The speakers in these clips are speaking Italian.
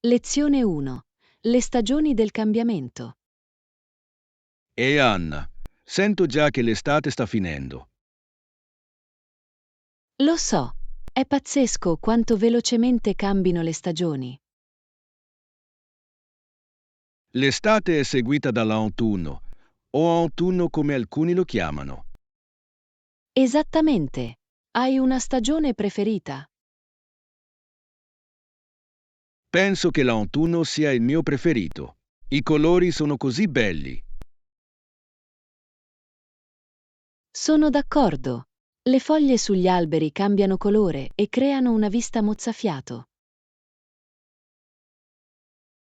Lezione 1. Le stagioni del cambiamento. Ehi Anna, sento già che l'estate sta finendo. Lo so, è pazzesco quanto velocemente cambino le stagioni. L'estate è seguita dall'autunno, o autunno come alcuni lo chiamano. Esattamente. Hai una stagione preferita? Penso che l'autunno sia il mio preferito. I colori sono così belli. Sono d'accordo. Le foglie sugli alberi cambiano colore e creano una vista mozzafiato.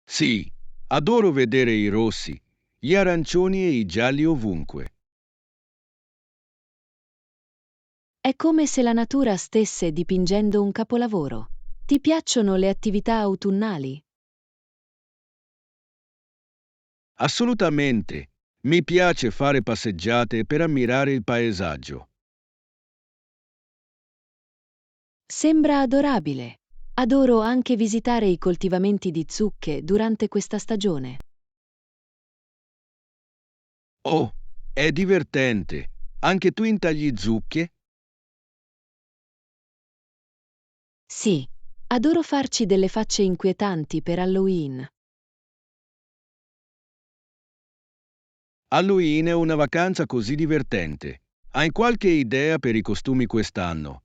Sì, adoro vedere i rossi, gli arancioni e i gialli ovunque. È come se la natura stesse dipingendo un capolavoro. Ti piacciono le attività autunnali? Assolutamente. Mi piace fare passeggiate per ammirare il paesaggio. Sembra adorabile. Adoro anche visitare i coltivamenti di zucche durante questa stagione. Oh, è divertente. Anche tu intagli zucche? Sì, adoro farci delle facce inquietanti per Halloween. Halloween è una vacanza così divertente. Hai qualche idea per i costumi quest'anno?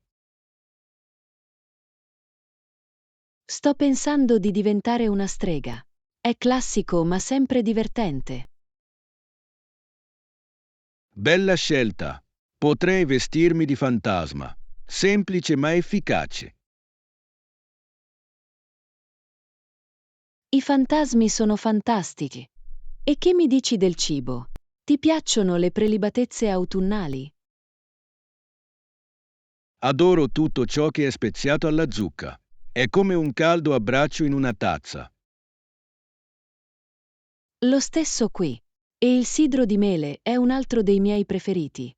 Sto pensando di diventare una strega. È classico ma sempre divertente. Bella scelta. Potrei vestirmi di fantasma. Semplice ma efficace. I fantasmi sono fantastici. E che mi dici del cibo? Ti piacciono le prelibatezze autunnali? Adoro tutto ciò che è speziato alla zucca. È come un caldo abbraccio in una tazza. Lo stesso qui. E il sidro di mele è un altro dei miei preferiti.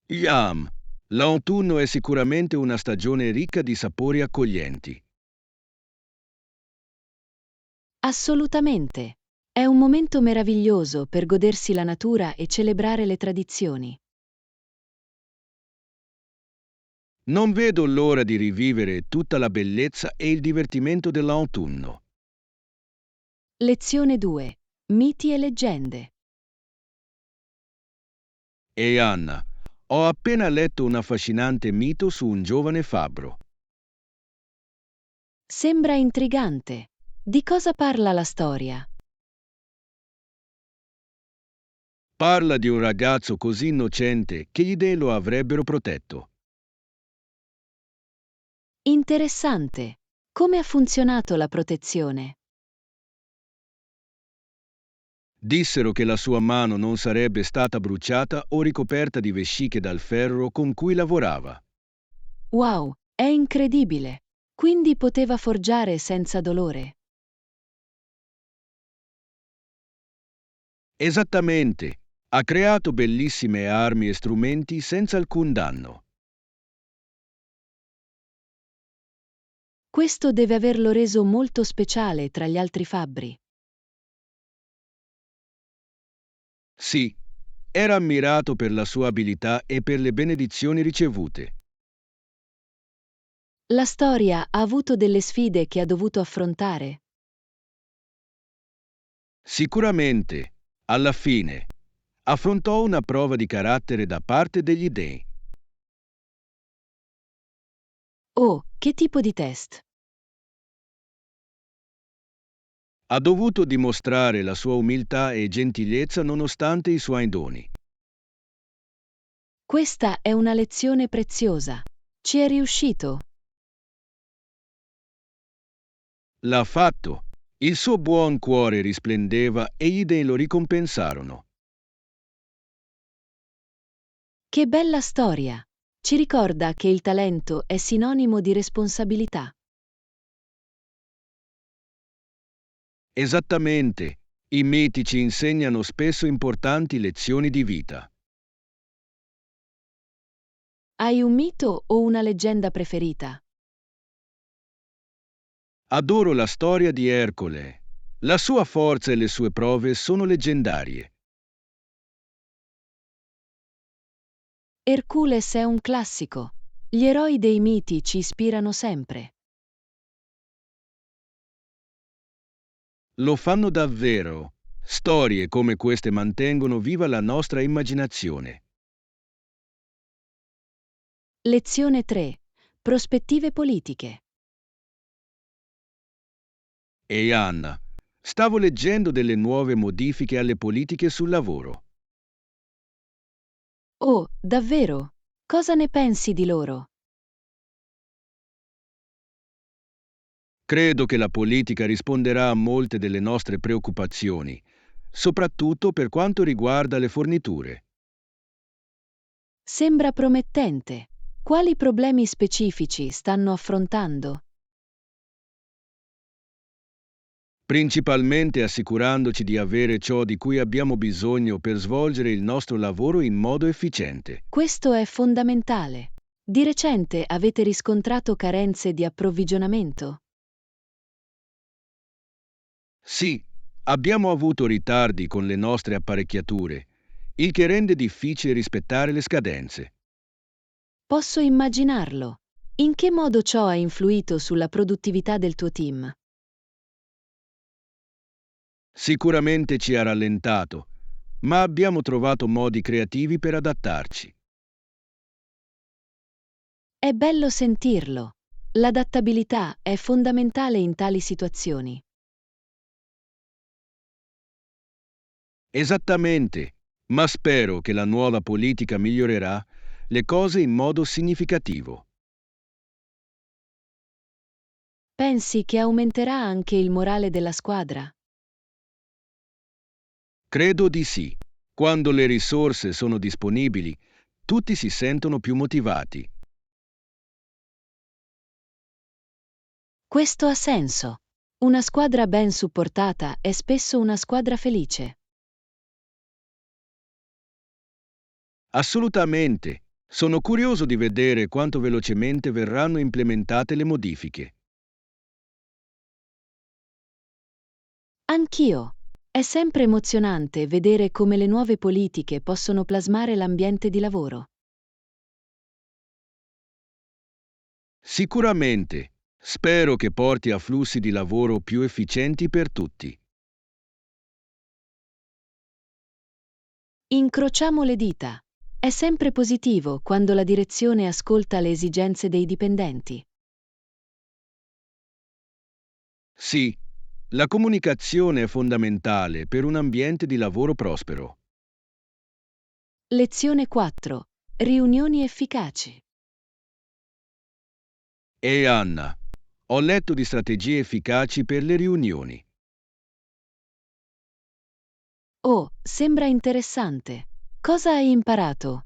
Yum! L'autunno è sicuramente una stagione ricca di sapori accoglienti. Assolutamente. È un momento meraviglioso per godersi la natura e celebrare le tradizioni. Non vedo l'ora di rivivere tutta la bellezza e il divertimento dell'autunno. Lezione 2. Miti e leggende. E Anna, ho appena letto un affascinante mito su un giovane fabbro. Sembra intrigante. Di cosa parla la storia? Parla di un ragazzo così innocente che gli dei lo avrebbero protetto. Interessante. Come ha funzionato la protezione? Dissero che la sua mano non sarebbe stata bruciata o ricoperta di vesciche dal ferro con cui lavorava. Wow, è incredibile. Quindi poteva forgiare senza dolore. Esattamente. Ha creato bellissime armi e strumenti senza alcun danno. Questo deve averlo reso molto speciale tra gli altri fabbri. Sì, era ammirato per la sua abilità e per le benedizioni ricevute. La storia ha avuto delle sfide che ha dovuto affrontare. Sicuramente, alla fine, affrontò una prova di carattere da parte degli dei. Oh, che tipo di test? Ha dovuto dimostrare la sua umiltà e gentilezza nonostante i suoi doni. Questa è una lezione preziosa. Ci è riuscito. L'ha fatto. Il suo buon cuore risplendeva e gli dei lo ricompensarono. Che bella storia! Ci ricorda che il talento è sinonimo di responsabilità. Esattamente. I miti ci insegnano spesso importanti lezioni di vita. Hai un mito o una leggenda preferita? Adoro la storia di Ercole. La sua forza e le sue prove sono leggendarie. Hercules è un classico. Gli eroi dei miti ci ispirano sempre. Lo fanno davvero. Storie come queste mantengono viva la nostra immaginazione. Lezione 3. Prospettive politiche. Ehi Anna, stavo leggendo delle nuove modifiche alle politiche sul lavoro. Oh, davvero? Cosa ne pensi di loro? Credo che la politica risponderà a molte delle nostre preoccupazioni, soprattutto per quanto riguarda le forniture. Sembra promettente. Quali problemi specifici stanno affrontando? Principalmente assicurandoci di avere ciò di cui abbiamo bisogno per svolgere il nostro lavoro in modo efficiente. Questo è fondamentale. Di recente avete riscontrato carenze di approvvigionamento? Sì, abbiamo avuto ritardi con le nostre apparecchiature, il che rende difficile rispettare le scadenze. Posso immaginarlo. In che modo ciò ha influito sulla produttività del tuo team? Sicuramente ci ha rallentato, ma abbiamo trovato modi creativi per adattarci. È bello sentirlo. L'adattabilità è fondamentale in tali situazioni. Esattamente, ma spero che la nuova politica migliorerà le cose in modo significativo. Pensi che aumenterà anche il morale della squadra? Credo di sì. Quando le risorse sono disponibili, tutti si sentono più motivati. Questo ha senso. Una squadra ben supportata è spesso una squadra felice. Assolutamente. Sono curioso di vedere quanto velocemente verranno implementate le modifiche. Anch'io. È sempre emozionante vedere come le nuove politiche possono plasmare l'ambiente di lavoro. Sicuramente. Spero che porti a flussi di lavoro più efficienti per tutti. Incrociamo le dita. È sempre positivo quando la direzione ascolta le esigenze dei dipendenti. Sì, la comunicazione è fondamentale per un ambiente di lavoro prospero. Lezione 4. Riunioni efficaci. E Anna, ho letto di strategie efficaci per le riunioni. Oh, sembra interessante. Cosa hai imparato?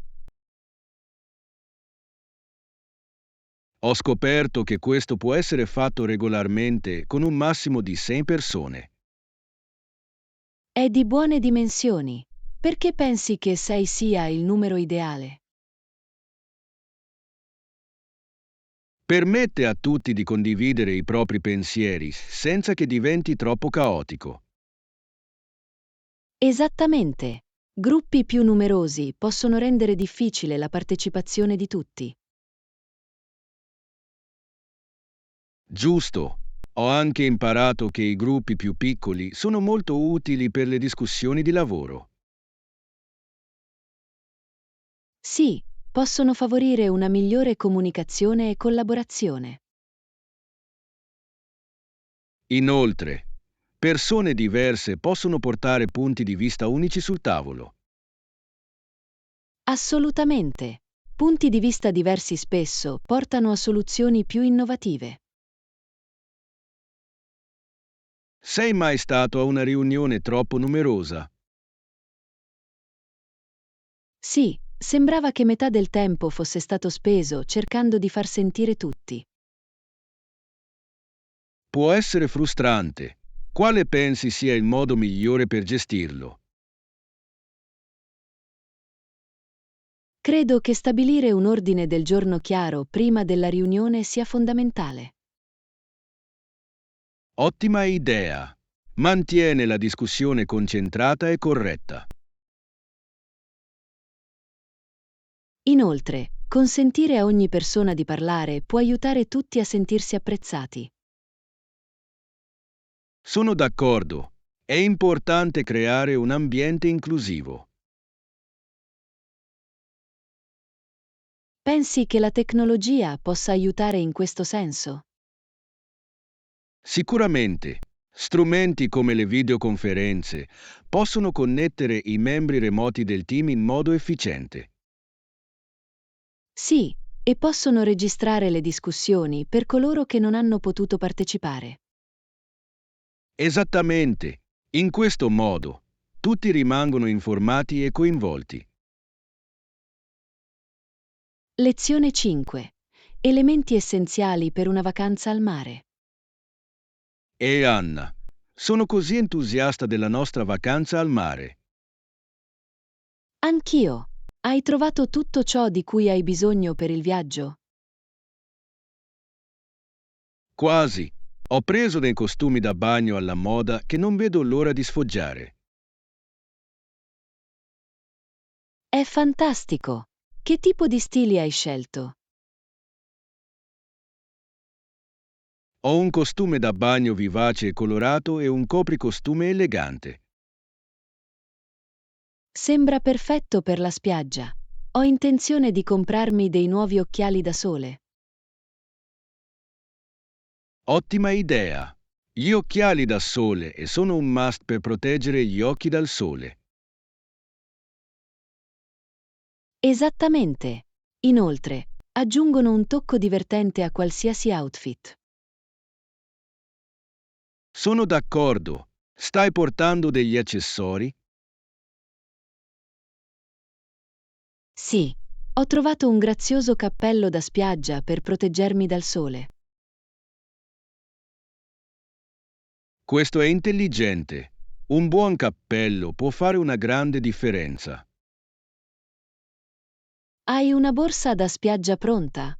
Ho scoperto che questo può essere fatto regolarmente con un massimo di 6 persone. È di buone dimensioni. Perché pensi che 6 sia il numero ideale? Permette a tutti di condividere i propri pensieri senza che diventi troppo caotico. Esattamente. Gruppi più numerosi possono rendere difficile la partecipazione di tutti. Giusto. Ho anche imparato che i gruppi più piccoli sono molto utili per le discussioni di lavoro. Sì, possono favorire una migliore comunicazione e collaborazione. Inoltre, persone diverse possono portare punti di vista unici sul tavolo. Assolutamente. Punti di vista diversi spesso portano a soluzioni più innovative. Sei mai stato a una riunione troppo numerosa? Sì, sembrava che metà del tempo fosse stato speso cercando di far sentire tutti. Può essere frustrante. Quale pensi sia il modo migliore per gestirlo? Credo che stabilire un ordine del giorno chiaro prima della riunione sia fondamentale. Ottima idea. Mantiene la discussione concentrata e corretta. Inoltre, consentire a ogni persona di parlare può aiutare tutti a sentirsi apprezzati. Sono d'accordo. È importante creare un ambiente inclusivo. Pensi che la tecnologia possa aiutare in questo senso? Sicuramente, strumenti come le videoconferenze possono connettere i membri remoti del team in modo efficiente. Sì, e possono registrare le discussioni per coloro che non hanno potuto partecipare. Esattamente. In questo modo, tutti rimangono informati e coinvolti. Lezione 5. Elementi essenziali per una vacanza al mare. E Anna, sono così entusiasta della nostra vacanza al mare. Anch'io. Hai trovato tutto ciò di cui hai bisogno per il viaggio? Quasi. Ho preso dei costumi da bagno alla moda che non vedo l'ora di sfoggiare. È fantastico! Che tipo di stili hai scelto? Ho un costume da bagno vivace e colorato e un copricostume elegante. Sembra perfetto per la spiaggia. Ho intenzione di comprarmi dei nuovi occhiali da sole. Ottima idea! Gli occhiali da sole e sono un must per proteggere gli occhi dal sole. Esattamente. Inoltre, aggiungono un tocco divertente a qualsiasi outfit. Sono d'accordo. Stai portando degli accessori? Sì, ho trovato un grazioso cappello da spiaggia per proteggermi dal sole. Questo è intelligente. Un buon cappello può fare una grande differenza. Hai una borsa da spiaggia pronta?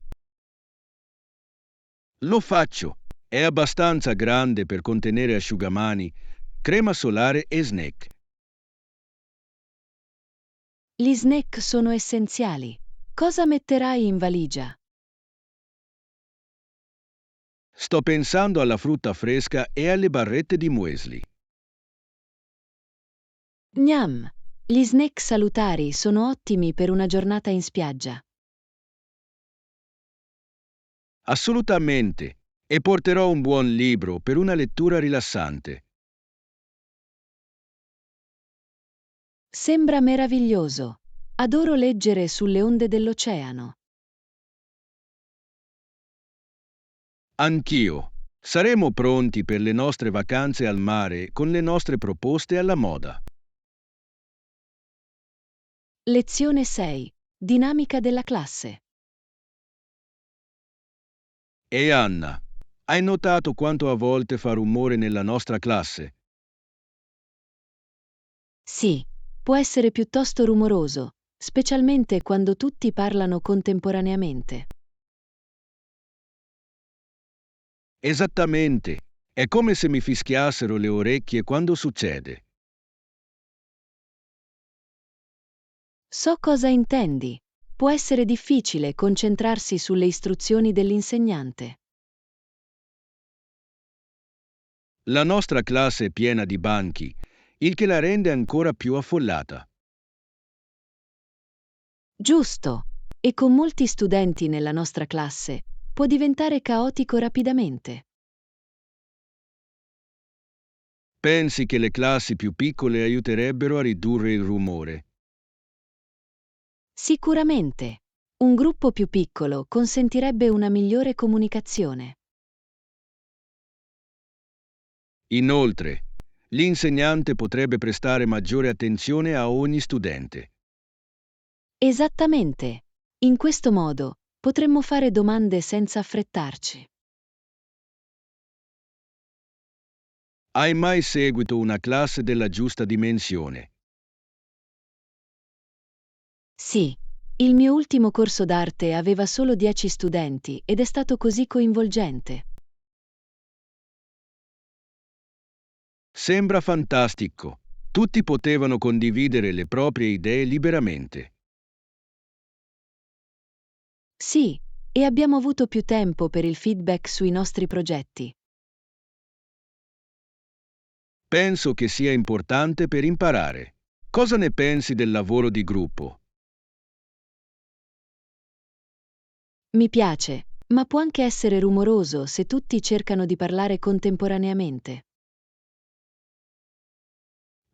Lo faccio. È abbastanza grande per contenere asciugamani, crema solare e snack. Gli snack sono essenziali. Cosa metterai in valigia? Sto pensando alla frutta fresca e alle barrette di muesli. Gnam! Gli snack salutari sono ottimi per una giornata in spiaggia. Assolutamente. E porterò un buon libro per una lettura rilassante. Sembra meraviglioso. Adoro leggere sulle onde dell'oceano. Anch'io. Saremo pronti per le nostre vacanze al mare con le nostre proposte alla moda. Lezione 6. Dinamica della classe. E Anna, hai notato quanto a volte fa rumore nella nostra classe? Sì, può essere piuttosto rumoroso, specialmente quando tutti parlano contemporaneamente. Esattamente. È come se mi fischiassero le orecchie quando succede. So cosa intendi. Può essere difficile concentrarsi sulle istruzioni dell'insegnante. La nostra classe è piena di banchi, il che la rende ancora più affollata. Giusto. E con molti studenti nella nostra classe, può diventare caotico rapidamente. Pensi che le classi più piccole aiuterebbero a ridurre il rumore? Sicuramente. Un gruppo più piccolo consentirebbe una migliore comunicazione. Inoltre, l'insegnante potrebbe prestare maggiore attenzione a ogni studente. Esattamente. In questo modo, potremmo fare domande senza affrettarci. Hai mai seguito una classe della giusta dimensione? Sì, il mio ultimo corso d'arte aveva solo 10 studenti ed è stato così coinvolgente. Sembra fantastico. Tutti potevano condividere le proprie idee liberamente. Sì, e abbiamo avuto più tempo per il feedback sui nostri progetti. Penso che sia importante per imparare. Cosa ne pensi del lavoro di gruppo? Mi piace, ma può anche essere rumoroso se tutti cercano di parlare contemporaneamente.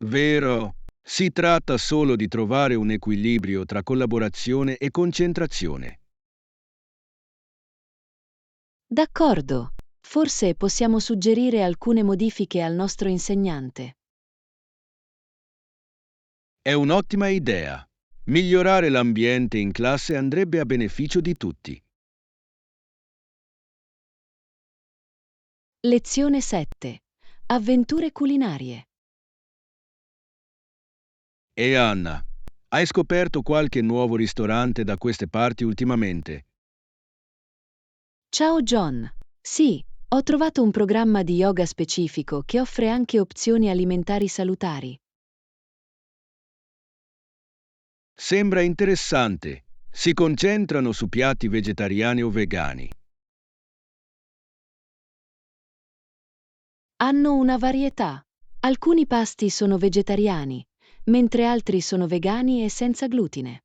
Vero, si tratta solo di trovare un equilibrio tra collaborazione e concentrazione. D'accordo, forse possiamo suggerire alcune modifiche al nostro insegnante. È un'ottima idea. Migliorare l'ambiente in classe andrebbe a beneficio di tutti. Lezione 7. Avventure culinarie. E Anna, hai scoperto qualche nuovo ristorante da queste parti ultimamente? Ciao John. Sì, ho trovato un programma di yoga specifico che offre anche opzioni alimentari salutari. Sembra interessante. Si concentrano su piatti vegetariani o vegani. Hanno una varietà. Alcuni pasti sono vegetariani, mentre altri sono vegani e senza glutine.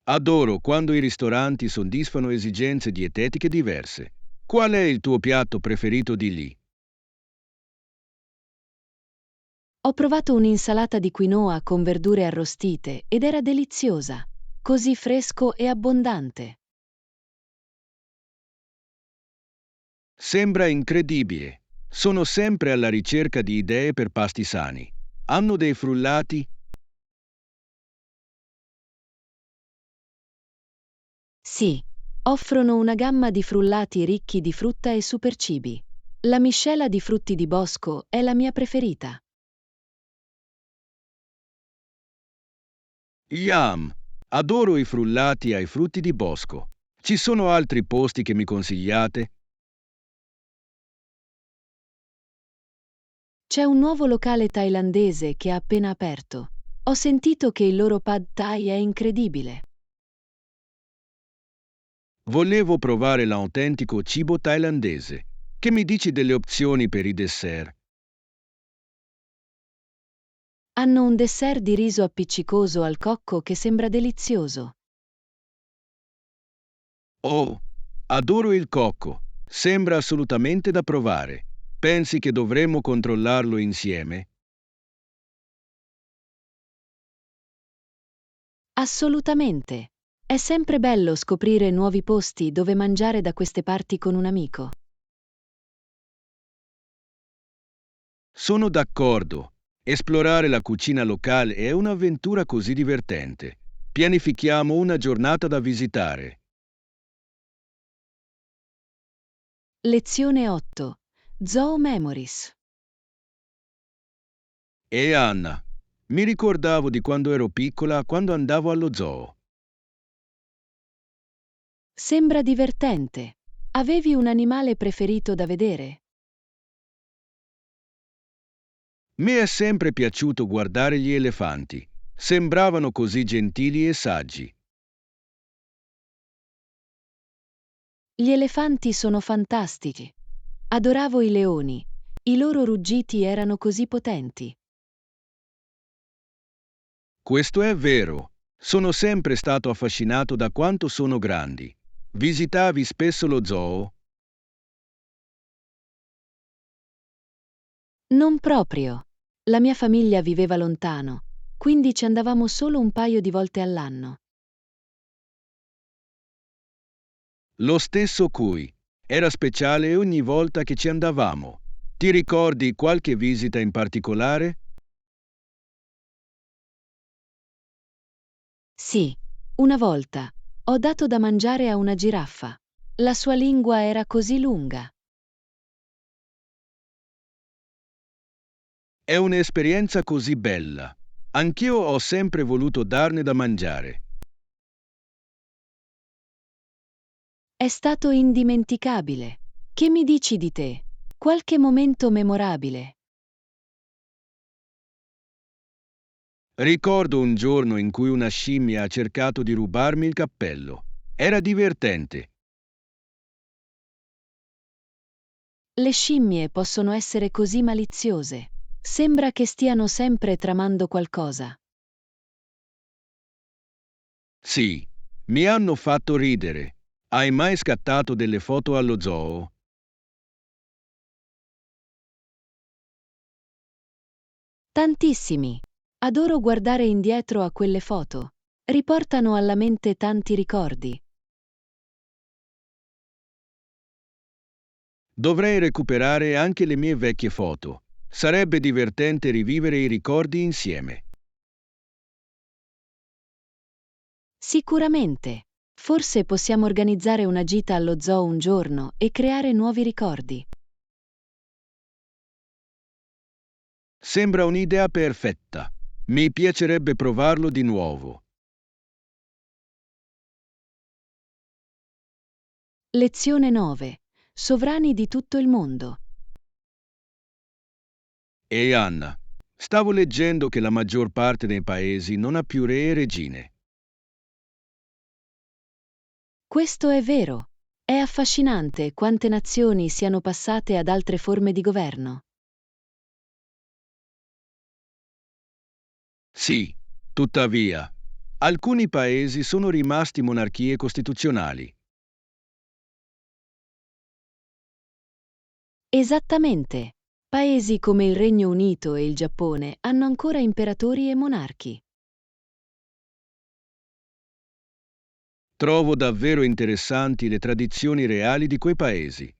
Adoro quando i ristoranti soddisfano esigenze dietetiche diverse. Qual è il tuo piatto preferito di lì? Ho provato un'insalata di quinoa con verdure arrostite ed era deliziosa, così fresco e abbondante. Sembra incredibile. Sono sempre alla ricerca di idee per pasti sani. Hanno dei frullati? Sì, offrono una gamma di frullati ricchi di frutta e supercibi. La miscela di frutti di bosco è la mia preferita. Yum! Adoro i frullati ai frutti di bosco. Ci sono altri posti che mi consigliate? C'è un nuovo locale thailandese che ha appena aperto. Ho sentito che il loro pad thai è incredibile. Volevo provare l'autentico cibo thailandese. Che mi dici delle opzioni per i dessert? Hanno un dessert di riso appiccicoso al cocco che sembra delizioso. Oh, adoro il cocco. Sembra assolutamente da provare. Pensi che dovremmo controllarlo insieme? Assolutamente. È sempre bello scoprire nuovi posti dove mangiare da queste parti con un amico. Sono d'accordo. Esplorare la cucina locale è un'avventura così divertente. Pianifichiamo una giornata da visitare. Lezione 8. Zoo Memories. E Anna, mi ricordavo di quando ero piccola, quando andavo allo zoo. Sembra divertente. Avevi un animale preferito da vedere? Mi è sempre piaciuto guardare gli elefanti. Sembravano così gentili e saggi. Gli elefanti sono fantastici. Adoravo i leoni. I loro ruggiti erano così potenti. Questo è vero. Sono sempre stato affascinato da quanto sono grandi. Visitavi spesso lo zoo? Non proprio. La mia famiglia viveva lontano, quindi ci andavamo solo un paio di volte all'anno. Lo stesso qui. Era speciale ogni volta che ci andavamo. Ti ricordi qualche visita in particolare? Sì, una volta ho dato da mangiare a una giraffa. La sua lingua era così lunga. È un'esperienza così bella. Anch'io ho sempre voluto darne da mangiare. È stato indimenticabile. Che mi dici di te? Qualche momento memorabile. Ricordo un giorno in cui una scimmia ha cercato di rubarmi il cappello. Era divertente. Le scimmie possono essere così maliziose. Sembra che stiano sempre tramando qualcosa. Sì, mi hanno fatto ridere. Hai mai scattato delle foto allo zoo? Tantissimi. Adoro guardare indietro a quelle foto. Riportano alla mente tanti ricordi. Dovrei recuperare anche le mie vecchie foto. Sarebbe divertente rivivere i ricordi insieme. Sicuramente. Forse possiamo organizzare una gita allo zoo un giorno e creare nuovi ricordi. Sembra un'idea perfetta. Mi piacerebbe provarlo di nuovo. Lezione 9. Sovrani di tutto il mondo. Ehi Anna, stavo leggendo che la maggior parte dei paesi non ha più re e regine. Questo è vero. È affascinante quante nazioni siano passate ad altre forme di governo. Sì, tuttavia, alcuni paesi sono rimasti monarchie costituzionali. Esattamente. Paesi come il Regno Unito e il Giappone hanno ancora imperatori e monarchi. Trovo davvero interessanti le tradizioni reali di quei paesi.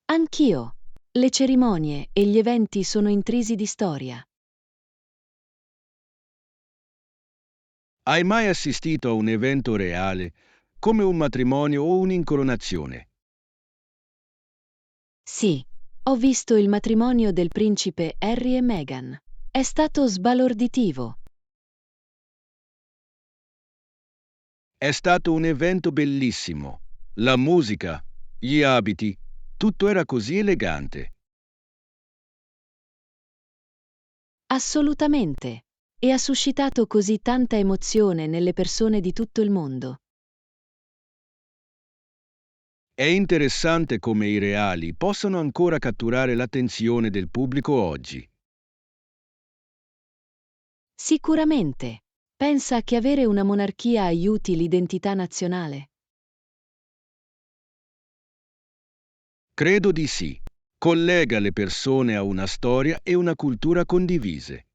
Anch'io. Le cerimonie e gli eventi sono intrisi di storia. Hai mai assistito a un evento reale, come un matrimonio o un'incoronazione? Sì, ho visto il matrimonio del principe Harry e Meghan. È stato sbalorditivo. È stato un evento bellissimo. La musica, gli abiti, tutto era così elegante. Assolutamente. E ha suscitato così tanta emozione nelle persone di tutto il mondo. È interessante come i reali possano ancora catturare l'attenzione del pubblico oggi. Sicuramente. Pensa che avere una monarchia aiuti l'identità nazionale? Credo di sì. Collega le persone a una storia e una cultura condivise.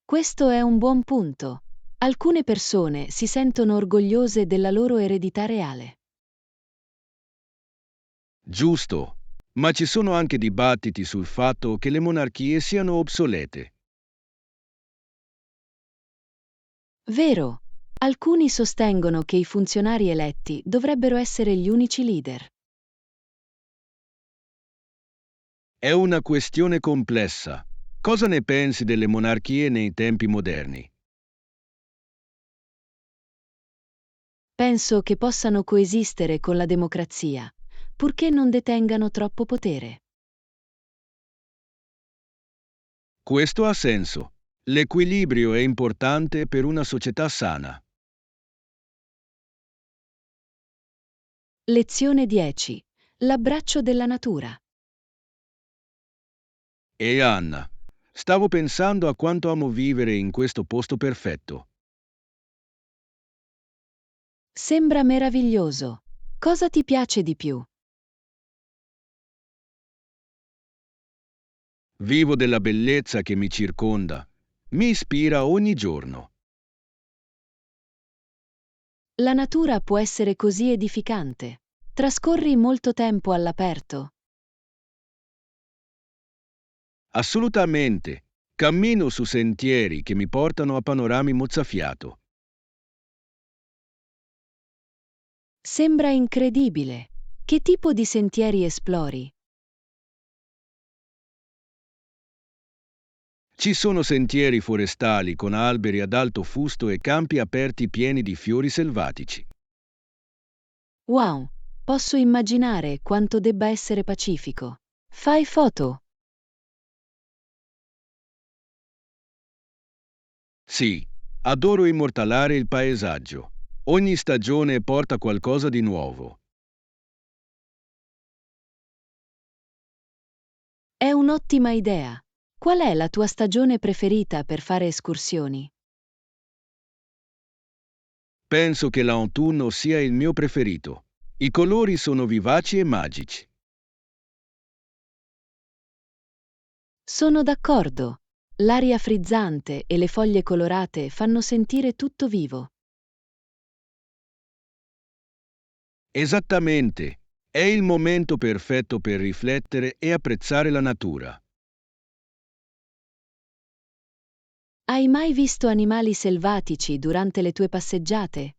Questo è un buon punto. Alcune persone si sentono orgogliose della loro eredità reale. Giusto, ma ci sono anche dibattiti sul fatto che le monarchie siano obsolete. Vero. Alcuni sostengono che i funzionari eletti dovrebbero essere gli unici leader. È una questione complessa. Cosa ne pensi delle monarchie nei tempi moderni? Penso che possano coesistere con la democrazia, purché non detengano troppo potere. Questo ha senso. L'equilibrio è importante per una società sana. Lezione 10. L'abbraccio della natura. E Anna, stavo pensando a quanto amo vivere in questo posto perfetto. Sembra meraviglioso. Cosa ti piace di più? Vivo della bellezza che mi circonda. Mi ispira ogni giorno. La natura può essere così edificante. Trascorri molto tempo all'aperto. Assolutamente. Cammino su sentieri che mi portano a panorami mozzafiato. Sembra incredibile. Che tipo di sentieri esplori? Ci sono sentieri forestali con alberi ad alto fusto e campi aperti pieni di fiori selvatici. Wow, posso immaginare quanto debba essere pacifico. Fai foto? Sì, adoro immortalare il paesaggio. Ogni stagione porta qualcosa di nuovo. È un'ottima idea. Qual è la tua stagione preferita per fare escursioni? Penso che l'autunno sia il mio preferito. I colori sono vivaci e magici. Sono d'accordo. L'aria frizzante e le foglie colorate fanno sentire tutto vivo. Esattamente. È il momento perfetto per riflettere e apprezzare la natura. Hai mai visto animali selvatici durante le tue passeggiate?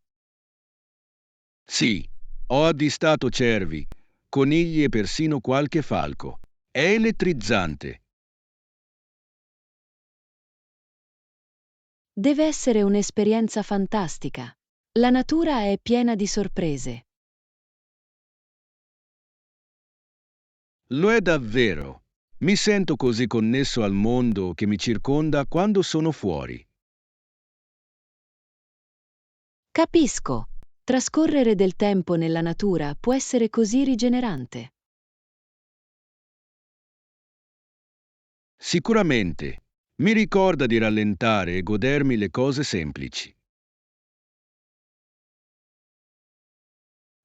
Sì, ho avvistato cervi, conigli e persino qualche falco. È elettrizzante. Deve essere un'esperienza fantastica. La natura è piena di sorprese. Lo è davvero. Mi sento così connesso al mondo che mi circonda quando sono fuori. Capisco. Trascorrere del tempo nella natura può essere così rigenerante. Sicuramente. Mi ricorda di rallentare e godermi le cose semplici.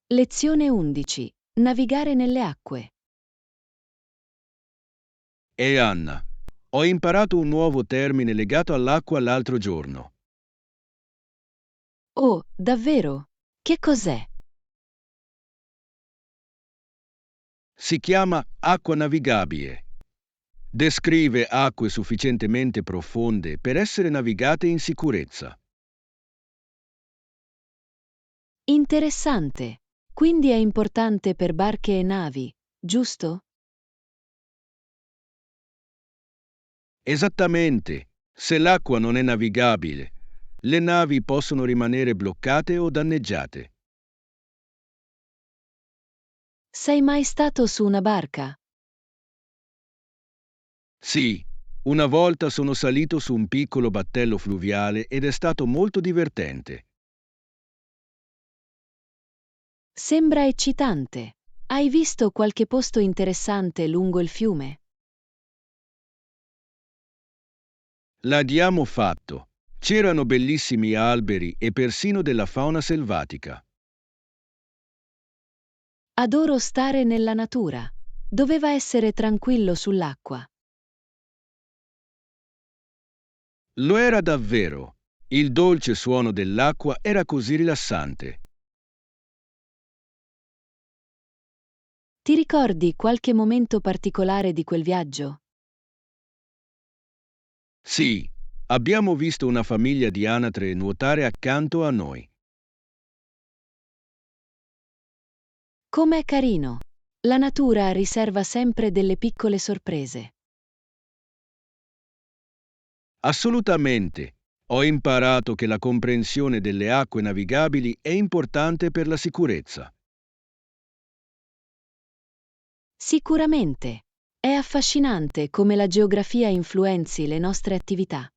Lezione 11. Navigare nelle acque. E Anna, ho imparato un nuovo termine legato all'acqua l'altro giorno. Oh, davvero? Che cos'è? Si chiama acqua navigabile. Descrive acque sufficientemente profonde per essere navigate in sicurezza. Interessante. Quindi è importante per barche e navi, giusto? Esattamente. Se l'acqua non è navigabile, le navi possono rimanere bloccate o danneggiate. Sei mai stato su una barca? Sì, una volta sono salito su un piccolo battello fluviale ed è stato molto divertente. Sembra eccitante. Hai visto qualche posto interessante lungo il fiume? L'abbiamo fatto. C'erano bellissimi alberi e persino della fauna selvatica. Adoro stare nella natura. Doveva essere tranquillo sull'acqua. Lo era davvero. Il dolce suono dell'acqua era così rilassante. Ti ricordi qualche momento particolare di quel viaggio? Sì, abbiamo visto una famiglia di anatre nuotare accanto a noi. Com'è carino! La natura riserva sempre delle piccole sorprese. Assolutamente. Ho imparato che la comprensione delle acque navigabili è importante per la sicurezza. Sicuramente. È affascinante come la geografia influenzi le nostre attività.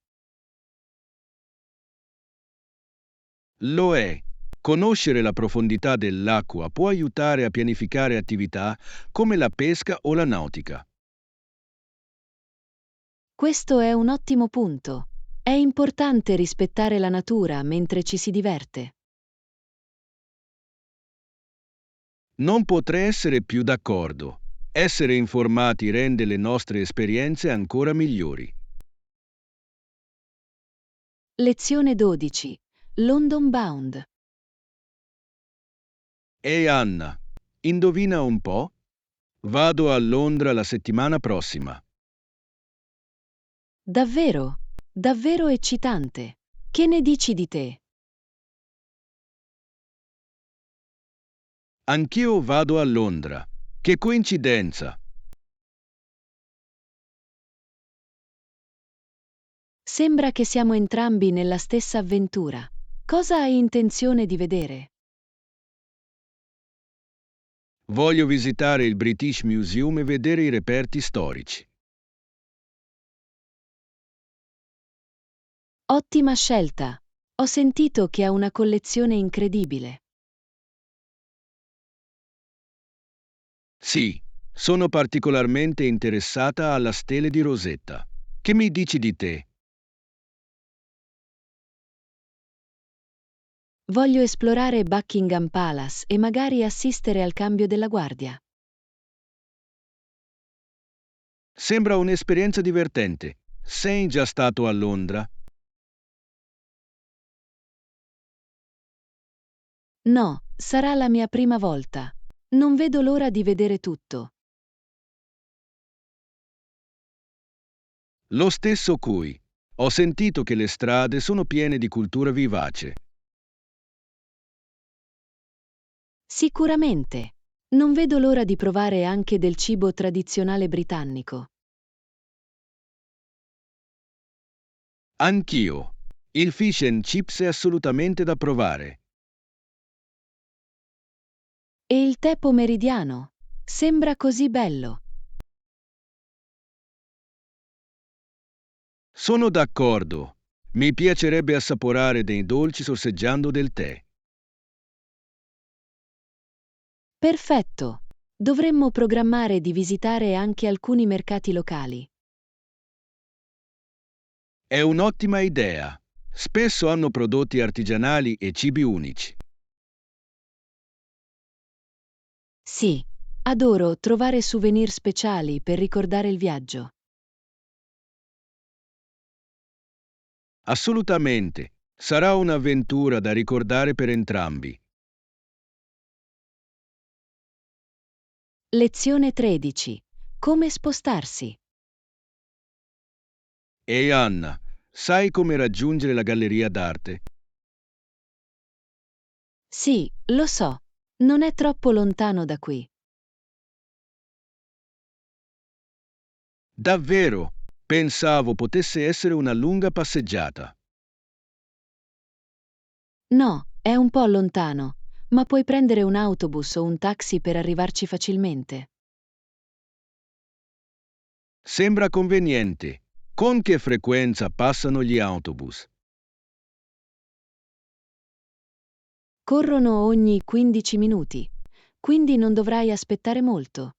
Lo è. Conoscere la profondità dell'acqua può aiutare a pianificare attività come la pesca o la nautica. Questo è un ottimo punto. È importante rispettare la natura mentre ci si diverte. Non potrei essere più d'accordo. Essere informati rende le nostre esperienze ancora migliori. Lezione 12. London Bound. Ehi Anna, indovina un po'? Vado a Londra la settimana prossima. Davvero? Davvero eccitante. Che ne dici di te? Anch'io vado a Londra. Che coincidenza! Sembra che siamo entrambi nella stessa avventura. Cosa hai intenzione di vedere? Voglio visitare il British Museum e vedere i reperti storici. Ottima scelta. Ho sentito che ha una collezione incredibile. Sì, sono particolarmente interessata alla stele di Rosetta. Che mi dici di te? Voglio esplorare Buckingham Palace e magari assistere al cambio della guardia. Sembra un'esperienza divertente. Sei già stato a Londra? No, sarà la mia prima volta. Non vedo l'ora di vedere tutto. Lo stesso qui. Ho sentito che le strade sono piene di cultura vivace. Sicuramente. Non vedo l'ora di provare anche del cibo tradizionale britannico. Anch'io. Il fish and chips è assolutamente da provare. E il tè pomeridiano? Sembra così bello. Sono d'accordo. Mi piacerebbe assaporare dei dolci sorseggiando del tè. Perfetto. Dovremmo programmare di visitare anche alcuni mercati locali. È un'ottima idea. Spesso hanno prodotti artigianali e cibi unici. Sì, adoro trovare souvenir speciali per ricordare il viaggio. Assolutamente. Sarà un'avventura da ricordare per entrambi. Lezione 13. Come spostarsi? Ehi Anna, sai come raggiungere la galleria d'arte? Sì, lo so. Non è troppo lontano da qui. Davvero? Pensavo potesse essere una lunga passeggiata. No, è un po' lontano, ma puoi prendere un autobus o un taxi per arrivarci facilmente. Sembra conveniente. Con che frequenza passano gli autobus? Corrono ogni 15 minuti, quindi non dovrai aspettare molto.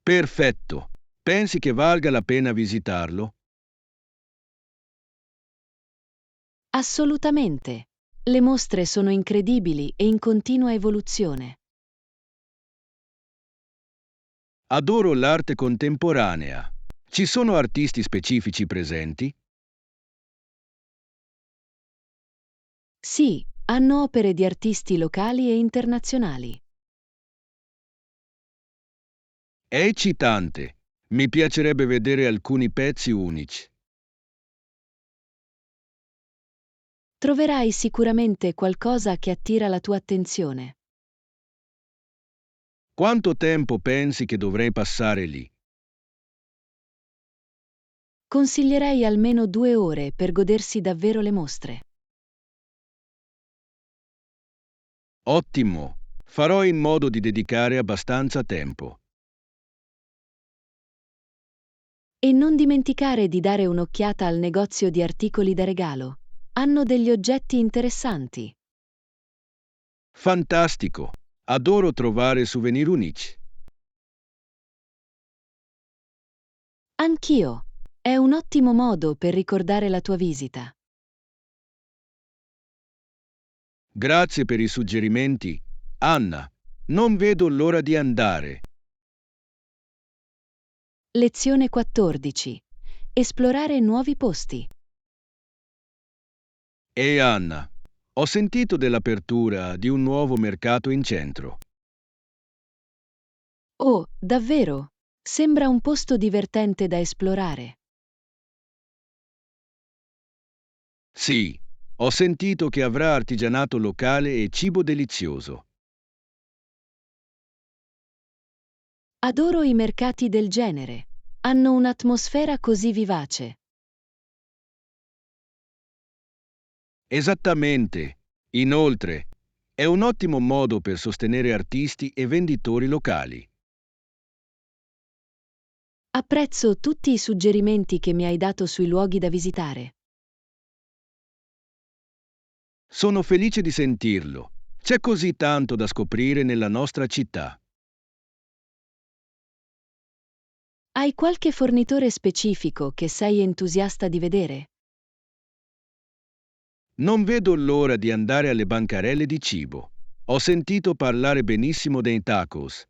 Perfetto. Pensi che valga la pena visitarlo? Assolutamente. Le mostre sono incredibili e in continua evoluzione. Adoro l'arte contemporanea. Ci sono artisti specifici presenti? Sì, hanno opere di artisti locali e internazionali. È eccitante. Mi piacerebbe vedere alcuni pezzi unici. Troverai sicuramente qualcosa che attira la tua attenzione. Quanto tempo pensi che dovrei passare lì? Consiglierei almeno 2 ore per godersi davvero le mostre. Ottimo. Farò in modo di dedicare abbastanza tempo. E non dimenticare di dare un'occhiata al negozio di articoli da regalo. Hanno degli oggetti interessanti. Fantastico. Adoro trovare souvenir unici. Anch'io. È un ottimo modo per ricordare la tua visita. Grazie per i suggerimenti. Anna, non vedo l'ora di andare. Lezione 14. Esplorare nuovi posti. Ehi Anna, ho sentito dell'apertura di un nuovo mercato in centro. Oh, davvero? Sembra un posto divertente da esplorare. Sì, ho sentito che avrà artigianato locale e cibo delizioso. Adoro i mercati del genere. Hanno un'atmosfera così vivace. Esattamente. Inoltre, È un ottimo modo per sostenere artisti e venditori locali. Apprezzo tutti i suggerimenti che mi hai dato sui luoghi da visitare. Sono felice di sentirlo. C'è così tanto da scoprire nella nostra città. Hai qualche fornitore specifico che sei entusiasta di vedere? Non vedo l'ora di andare alle bancarelle di cibo. Ho sentito parlare benissimo dei tacos.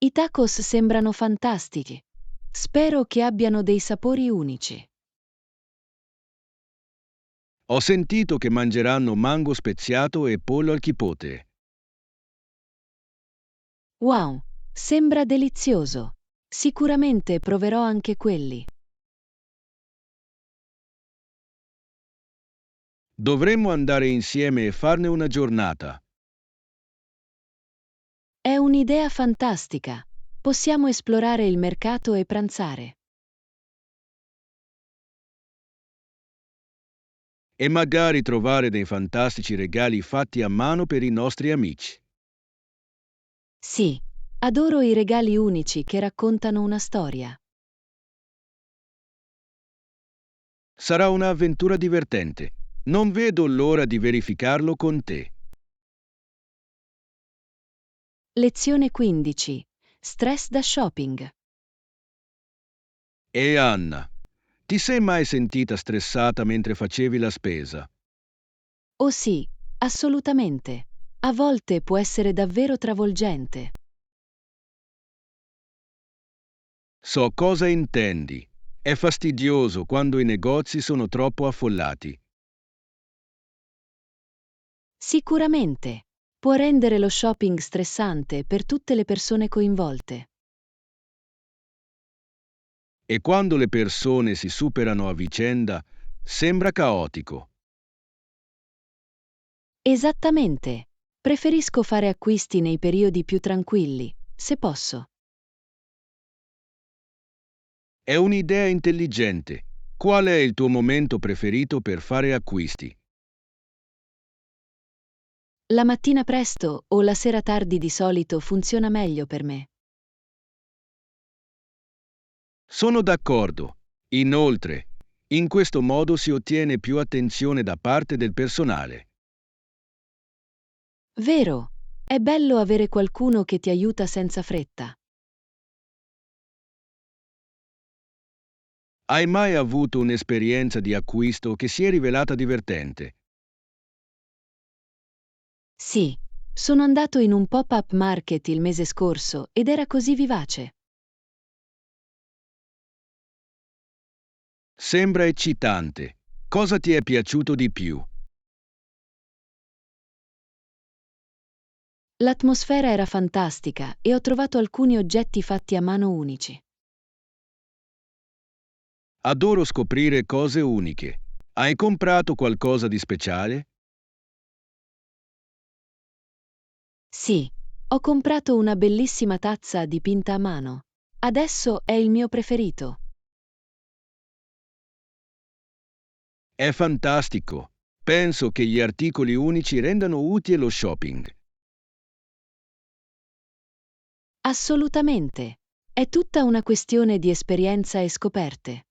I tacos sembrano fantastici. Spero che abbiano dei sapori unici. Ho sentito che mangeranno mango speziato e pollo al chipotle. Wow, sembra delizioso. Sicuramente proverò anche quelli. Dovremmo andare insieme e farne una giornata. È un'idea fantastica. Possiamo esplorare il mercato e pranzare. E magari trovare dei fantastici regali fatti a mano per i nostri amici. Sì, adoro i regali unici che raccontano una storia. Sarà un'avventura divertente. Non vedo l'ora di verificarlo con te. Lezione 15. Stress da shopping. E Anna, ti sei mai sentita stressata mentre facevi la spesa? Oh sì, assolutamente. A volte può essere davvero travolgente. So cosa intendi. È fastidioso quando i negozi sono troppo affollati. Sicuramente. Può rendere lo shopping stressante per tutte le persone coinvolte. E quando le persone si superano a vicenda, sembra caotico. Esattamente. Preferisco fare acquisti nei periodi più tranquilli, se posso. È un'idea intelligente. Qual è il tuo momento preferito per fare acquisti? La mattina presto o la sera tardi di solito funziona meglio per me. Sono d'accordo. Inoltre, in questo modo si ottiene più attenzione da parte del personale. Vero, è bello avere qualcuno che ti aiuta senza fretta. Hai mai avuto un'esperienza di acquisto che si è rivelata divertente? Sì, sono andato in un pop-up market il mese scorso ed era così vivace. Sembra eccitante. Cosa ti è piaciuto di più? L'atmosfera era fantastica e ho trovato alcuni oggetti fatti a mano unici. Adoro scoprire cose uniche. Hai comprato qualcosa di speciale? Sì, ho comprato una bellissima tazza dipinta a mano. Adesso è il mio preferito. È fantastico. Penso che gli articoli unici rendano utile lo shopping. Assolutamente. È tutta una questione di esperienza e scoperte.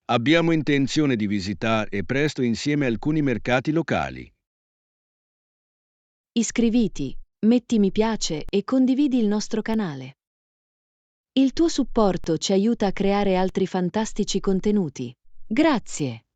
Abbiamo intenzione di visitare presto insieme alcuni mercati locali. Iscriviti, metti mi piace e condividi il nostro canale. Il tuo supporto ci aiuta a creare altri fantastici contenuti. Grazie!